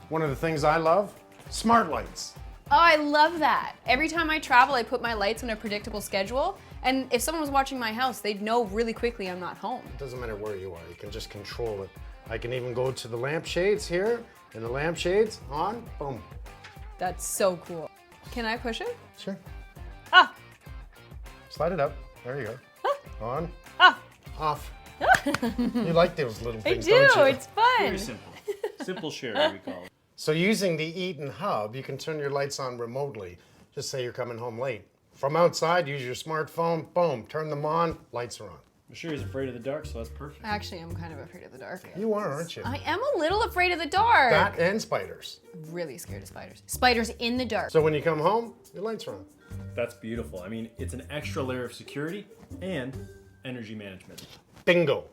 One of the things I love, smart lights. Oh, I love that. Every time I travel, I put my lights on a predictable schedule. And if someone was watching my house, they'd know really quickly I'm not home. It doesn't matter where you are, you can just control it. I can even go to the lampshades here, and the lampshades on, boom. That's so cool. Can I push it? Sure. Ah! Slide it up. There you go. On, Ah! off. You like those little I things, do, don't you? it's fun. Very simple. Simple share, we call it. So using the Eaton Hub, you can turn your lights on remotely. Just say you're coming home late. From outside, use your smartphone, boom, turn them on, lights are on. I'm sure he's afraid of the dark, so that's perfect. Actually, I'm kind of afraid of the dark. You are, aren't you? I am a little afraid of the dark. That and spiders. Really scared of spiders. Spiders in the dark. So when you come home, your lights are on. That's beautiful. I mean, it's an extra layer of security and energy management. Bingo.